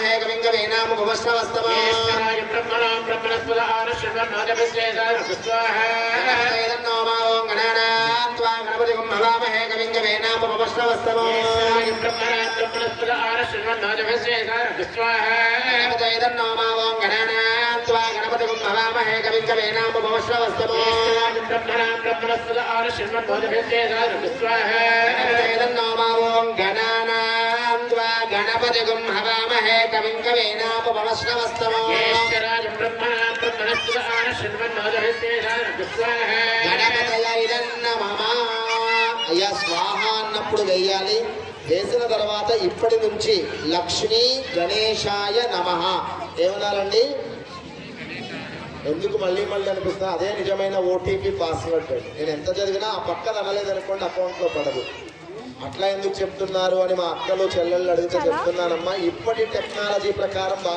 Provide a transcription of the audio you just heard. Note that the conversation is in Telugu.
हवामहे कविं कवीनामुपमश्रवस्तमम् तन्नो मा ओं गणानां त्वा गणपतिं हवामहे कविं कवीनामुपमश्रवस्तमम् तन्नो मा ओं गणानां त्वा गणपतिं हवामहे कविं कवीनामुपमश्रवस्तमम् तन्नो मा ओं गणानां त्वा गणपतिं हवामहे कविं कवीनामुपमश्रवस्तमम् అయ్యా స్వాహ అన్నప్పుడు వెయ్యాలి. వేసిన తర్వాత ఇప్పటి నుంచి లక్ష్మీ గణేశాయ నమః ఏమన్నారండి? ఎందుకు మళ్ళీ మళ్ళీ అనిపిస్తా? అదే నిజమైన ఓటీపీ పాస్వర్డ్. నేను ఎంత చదివినా ఆ పక్కన అనలేదనుకోండి అకౌంట్లో పడదు. అట్లా ఎందుకు చెప్తున్నారు అని మా అక్కలు చెల్లెళ్ళు అడిగితే చెప్తున్నానమ్మా. ఇప్పటి టెక్నాలజీ ప్రకారం భాష